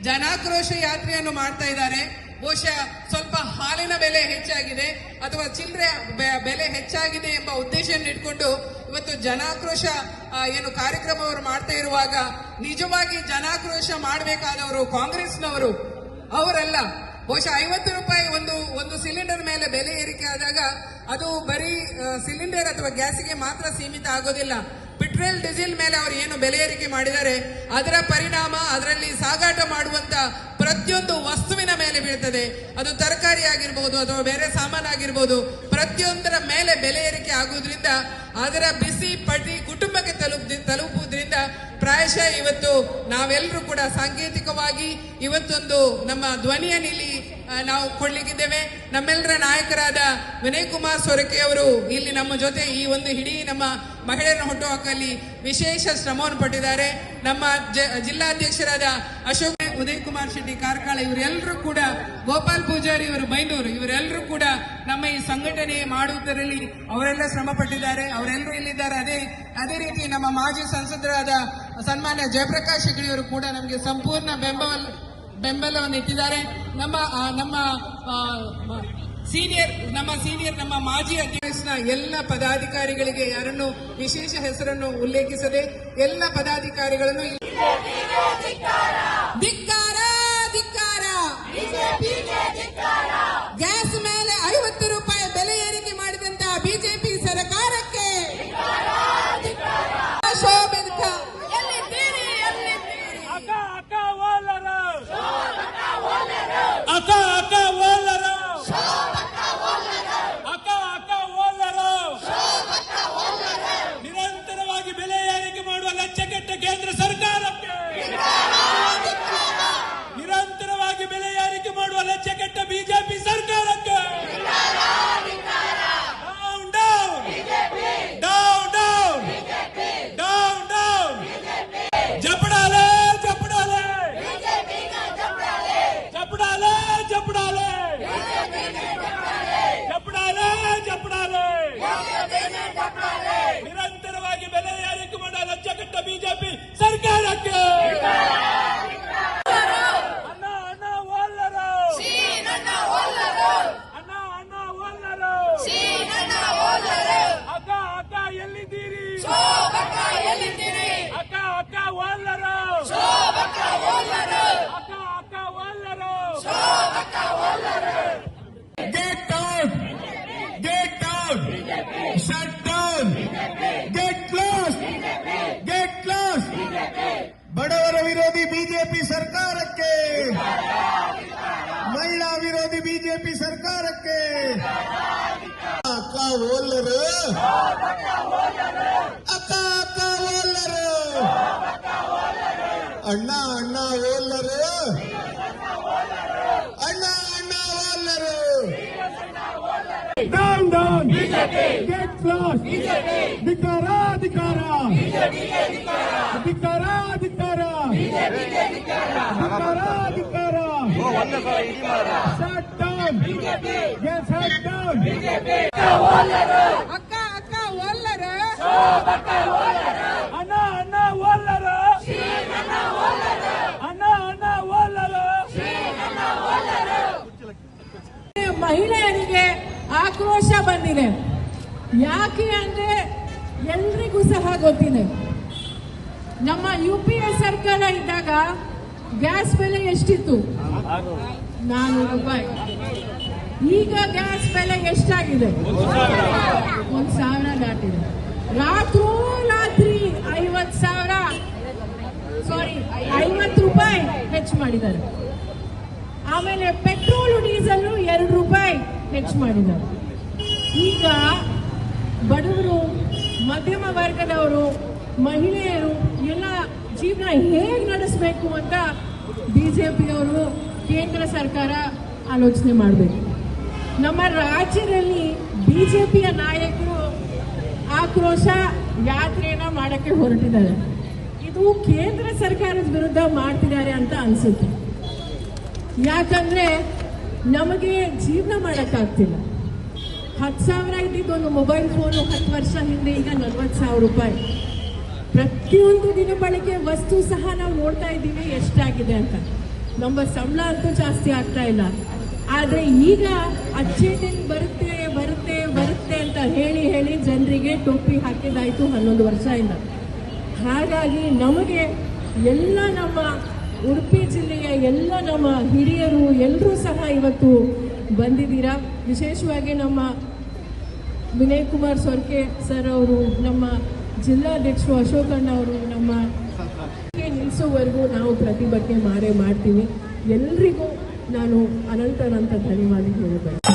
ಜನಾಕ್ರೋಶ ಯಾತ್ರೆಯನ್ನು ಮಾಡ್ತಾ ಇದ್ದಾರೆ. ಬಹುಶಃ ಸ್ವಲ್ಪ ಹಾಲಿನ ಬೆಲೆ ಹೆಚ್ಚಾಗಿದೆ ಅಥವಾ ಚಿಲ್ಲರೆ ಬೆಲೆ ಹೆಚ್ಚಾಗಿದೆ ಎಂಬ ಉದ್ದೇಶವನ್ನು ಇಟ್ಕೊಂಡು ಇವತ್ತು ಜನಾಕ್ರೋಶ ಏನು ಕಾರ್ಯಕ್ರಮವರು ಮಾಡ್ತಾ ಇರುವಾಗ ನಿಜವಾಗಿ ಜನಾಕ್ರೋಶ ಮಾಡಬೇಕಾದವರು ಕಾಂಗ್ರೆಸ್ನವರು ಅವರಲ್ಲ. ಬಹುಶಃ 50 ರೂಪಾಯಿ ಒಂದು ಸಿಲಿಂಡರ್ ಮೇಲೆ ಬೆಲೆ ಏರಿಕೆ ಆದಾಗ ಅದು ಬರೀ ಸಿಲಿಂಡರ್ ಅಥವಾ ಗ್ಯಾಸ್ಗೆ ಮಾತ್ರ ಸೀಮಿತ ಆಗೋದಿಲ್ಲ. ಪೆಟ್ರೋಲ್ ಡೀಸೆಲ್ ಮೇಲೆ ಅವರು ಏನು ಬೆಲೆ ಏರಿಕೆ ಮಾಡಿದ್ದಾರೆ ಅದರ ಪರಿಣಾಮ ಅದರಲ್ಲಿ ಸಾಗಾಟ ಮಾಡುವಂತ ಪ್ರತಿಯೊಂದು ವಸ್ತುವಿನ ಮೇಲೆ ಬೀಳ್ತದೆ. ಅದು ತರಕಾರಿ ಆಗಿರ್ಬೋದು ಅಥವಾ ಬೇರೆ ಸಾಮಾನಾಗಿರ್ಬೋದು, ಪ್ರತಿಯೊಂದರ ಮೇಲೆ ಬೆಲೆ ಏರಿಕೆ ಆಗುವುದರಿಂದ ಅದರ ಬಿಸಿ ಪಟ್ಟಿ ಕುಟುಂಬಕ್ಕೆ ತಲುಪುವುದರಿಂದ ಪ್ರಾಯಶಃ ಇವತ್ತು ನಾವೆಲ್ಲರೂ ಕೂಡ ಸಾಂಕೇತಿಕವಾಗಿ ಇವತ್ತೊಂದು ನಮ್ಮ ಧ್ವನಿಯನ್ನು ಇಲ್ಲಿ ನಾವು ಕೊಡ್ಲಿಕ್ಕಿದ್ದೇವೆ. ನಮ್ಮೆಲ್ಲರ ನಾಯಕರಾದ ವಿನಯ್ ಕುಮಾರ್ ಸೊರಕೆ ಅವರು ಇಲ್ಲಿ ನಮ್ಮ ಜೊತೆ ಈ ಒಂದು ಇಡೀ ನಮ್ಮ ಮಹಿಳೆಯರನ್ನು ಹುಟ್ಟುಹಾಕಲ್ಲಿ ವಿಶೇಷ ಶ್ರಮವನ್ನು ಪಟ್ಟಿದ್ದಾರೆ. ನಮ್ಮ ಜಿಲ್ಲಾಧ್ಯಕ್ಷರಾದ ಅಶೋಕ್ ಉದಯ್ ಕುಮಾರ್ ಶೆಟ್ಟಿ ಕಾರ್ಕಳ ಇವರೆಲ್ಲರೂ ಕೂಡ, ಗೋಪಾಲ್ ಪೂಜಾರಿ ಇವರು ಬೈಂದೂರು, ಇವರೆಲ್ಲರೂ ಕೂಡ ನಮ್ಮ ಈ ಸಂಘಟನೆ ಮಾಡುವುದರಲ್ಲಿ ಅವರೆಲ್ಲ ಶ್ರಮ ಪಟ್ಟಿದ್ದಾರೆ. ಅವರೆಲ್ಲರೂ ಇಲ್ಲಿದ್ದಾರೆ. ಅದೇ ರೀತಿ ನಮ್ಮ ಮಾಜಿ ಸಂಸದರಾದ ಸನ್ಮಾನ್ಯ ಜಯಪ್ರಕಾಶ್ ಹೆಗಡೆಯವರು ಕೂಡ ನಮಗೆ ಸಂಪೂರ್ಣ ಬೆಂಬಲವನ್ನು ಇಟ್ಟಿದ್ದಾರೆ. ನಮ್ಮ ಸೀನಿಯರ್ ನಮ್ಮ ಮಾಜಿ ಅಧ್ಯಕ್ಷನ ಎಲ್ಲ ಪದಾಧಿಕಾರಿಗಳಿಗೆ ಯಾರನ್ನು ವಿಶೇಷ ಹೆಸರನ್ನು ಉಲ್ಲೇಖಿಸದೆ ಎಲ್ಲ ಪದಾಧಿಕಾರಿಗಳನ್ನು ಧಿಕ್ಕಾರ ಧಿಕ್ಕಾರ, ಗ್ಯಾಸ್ ಮೇಲೆ 50 ರೂಪಾಯಿ ಬೆಲೆ ಏರಿಕೆ ಮಾಡಿದಂತಹ ಬಿಜೆಪಿ ಸರ್ಕಾರಕ್ಕೆ ನಿರಂತರವಾಗಿ ಬೆಲೆ ಏರಿಕೆ ಮಾಡುವ ಲಜ್ಜೆಗೆಟ್ಟ ಕೇಂದ್ರ ಸರ್ಕಾರಕ್ಕೆ, ನಿರಂತರವಾಗಿ ಬೆಲೆ ಏರಿಕೆ ಮಾಡುವ ಲಜ್ಜೆಗೆಟ್ಟ ಬಿಜೆಪಿ ಸರ್ಕಾರಕ್ಕೆ ಡೌನ್ ಡೌನ್ ಡೌನ್ ಡೌನ್. ಜಪಡಾಲೆ ಜಪಡಾಲೆ ಜಪಡಾಲೆ ಜಪಡಾಲೆ ಜಪಡಾಲೆ ಜಪಡಾಲೆ. ನಿರಂತರವಾಗಿ ಬೆಲೆ ಏರಿಕೆ ಮಾಡುವ ಲಜ್ಜೆಗೆಟ್ಟ ಬಿಜೆಪಿ ಸರ್ಕಾರಕ್ಕೆ ಎಲ್ಲಿದ್ದೀರಿ ಅಕ್ಕ ಓಲ್ಲರು, ಅಕ್ಕ ಓಲ್ಲರು. Get out! Get out! Shut down! Get closed! Get closed! ಬಡವರ ವಿರೋಧಿ ಬಿಜೆಪಿ ಸರ್ಕಾರಕ್ಕೆ, ಮಹಿಳಾ ವಿರೋಧಿ ಬಿಜೆಪಿ ಸರ್ಕಾರಕ್ಕೆ ಅಕ್ಕ ಓಲ್ಲರು, ಅಕ್ಕ ಓಲ್ಲರು, ಅಣ್ಣ ಓಲ್ಲರು, ಅಣ್ಣ ಓಲ್ಲರು. Down down BJP, get close BJP, ಧಿಕ್ಕಾರ ಧಿಕ್ಕಾರ ಧಿಕ್ಕಾರ ಧಿಕ್ಕಾರ BJP ಗೆ ಧಿಕ್ಕಾರ ಧಿಕ್ಕಾರ. Shut down BJP, yes shut down BJP. ಅಕ್ಕ ಓಲ್ಲರು, ಅಣ್ಣ ಓಲ್ಲರು, ಅಣ್ಣ ಓಲ್ಲರು. ಮಹಿಳೆಯರಿಗೆ ಆಕ್ರೋಶ ಬಂದಿದೆ. ಯಾಕೆ ಅಂದ್ರೆ ಎಲ್ರಿಗೂ ಸಹ ಗೊತ್ತಿದೆ, ನಮ್ಮ UPA ಸರ್ಕಾರ ಇದ್ದಾಗ ಗ್ಯಾಸ್ ಬೆಲೆ ಎಷ್ಟಿತ್ತು? 400 ರೂಪಾಯಿ. ಈಗ ಗ್ಯಾಸ್ ಬೆಲೆ ಎಷ್ಟಾಗಿದೆ? 1,000 ದಾಟಿದೆ. ರಾತ್ರಿ 50 ರೂಪಾಯಿ ಹೆಚ್ಚು ಮಾಡಿದ್ದಾರೆ. ಆಮೇಲೆ ಪೆಟ್ರೋಲ್ ಡೀಸೆಲ್ 2 ರೂಪಾಯಿ ಹೆಚ್ಚು ಮಾಡಿದ್ದಾರೆ. ಈಗ ಬಡವರು, ಮಧ್ಯಮ ವರ್ಗದವರು, ಮಹಿಳೆಯರು ಎಲ್ಲ ಜೀವನ ಹೇಗೆ ನಡೆಸಬೇಕು ಅಂತ ಬಿಜೆಪಿಯವರು, ಕೇಂದ್ರ ಸರ್ಕಾರ ಆಲೋಚನೆ ಮಾಡಬೇಕು. ನಮ್ಮ ರಾಜ್ಯದಲ್ಲಿ ಬಿಜೆಪಿಯ ನಾಯಕರು ಆಕ್ರೋಶ ಯಾತ್ರೆಯನ್ನ ಮಾಡಕ್ಕೆ ಹೊರಟಿದ್ದಾರೆ. ಇದು ಕೇಂದ್ರ ಸರ್ಕಾರದ ವಿರುದ್ಧ ಮಾಡ್ತಿದ್ದಾರೆ ಅಂತ ಅನ್ಸುತ್ತೆ. ಯಾಕಂದ್ರೆ ನಮಗೆ ಜೀವನ ಮಾಡೋಕ್ಕಾಗ್ತಿಲ್ಲ. 10,000 ಇದ್ದಿದ್ದು ಒಂದು ಮೊಬೈಲ್ ಫೋನು 10 ವರ್ಷ ಹಿಂದೆ ಈಗ 40,000 ರೂಪಾಯಿ. ಪ್ರತಿಯೊಂದು ದಿನಬಳಕೆ ವಸ್ತು ಸಹ ನಾವು ನೋಡ್ತಾ ಇದ್ದೀವಿ ಎಷ್ಟಾಗಿದೆ ಅಂತ. ನಮ್ಮ ಸಂಬಳ ಅಂತೂ ಜಾಸ್ತಿ ಆಗ್ತಾ ಇಲ್ಲ. ಆದರೆ ಈಗ ಅಚ್ಚೇತನ್ ಬರುತ್ತೆ ಬರುತ್ತೆ ಬರುತ್ತೆ ಅಂತ ಹೇಳಿ ಹೇಳಿ ಜನರಿಗೆ ಟೋಪಿ ಹಾಕಿದಾಯಿತು 11 ವರ್ಷದಿಂದ. ಹಾಗಾಗಿ ನಮಗೆ ಎಲ್ಲ ನಮ್ಮ ಉಡುಪಿ ಜಿಲ್ಲೆಯ ಎಲ್ಲ ನಮ್ಮ ಹಿರಿಯರು ಎಲ್ಲರೂ ಸಹ ಇವತ್ತು ಬಂದಿದ್ದೀರಾ. ವಿಶೇಷವಾಗಿ ನಮ್ಮ ವಿನಯ್ ಕುಮಾರ್ ಸೊರ್ಕೆ ಸರ್ ಅವರು, ನಮ್ಮ ಜಿಲ್ಲಾಧ್ಯಕ್ಷರು ಅಶೋಕಣ್ಣ ಅವರು, ನಮ್ಮ ನಿಲ್ಲಿಸೋವರೆಗೂ ನಾವು ಪ್ರತಿಭಟನೆ ಮಾಡೇ ಮಾಡ್ತೀವಿ. ಎಲ್ರಿಗೂ ನಾನು ಅನಂತ ಧನ್ಯವಾದ ಹೇಳಬೇಕು.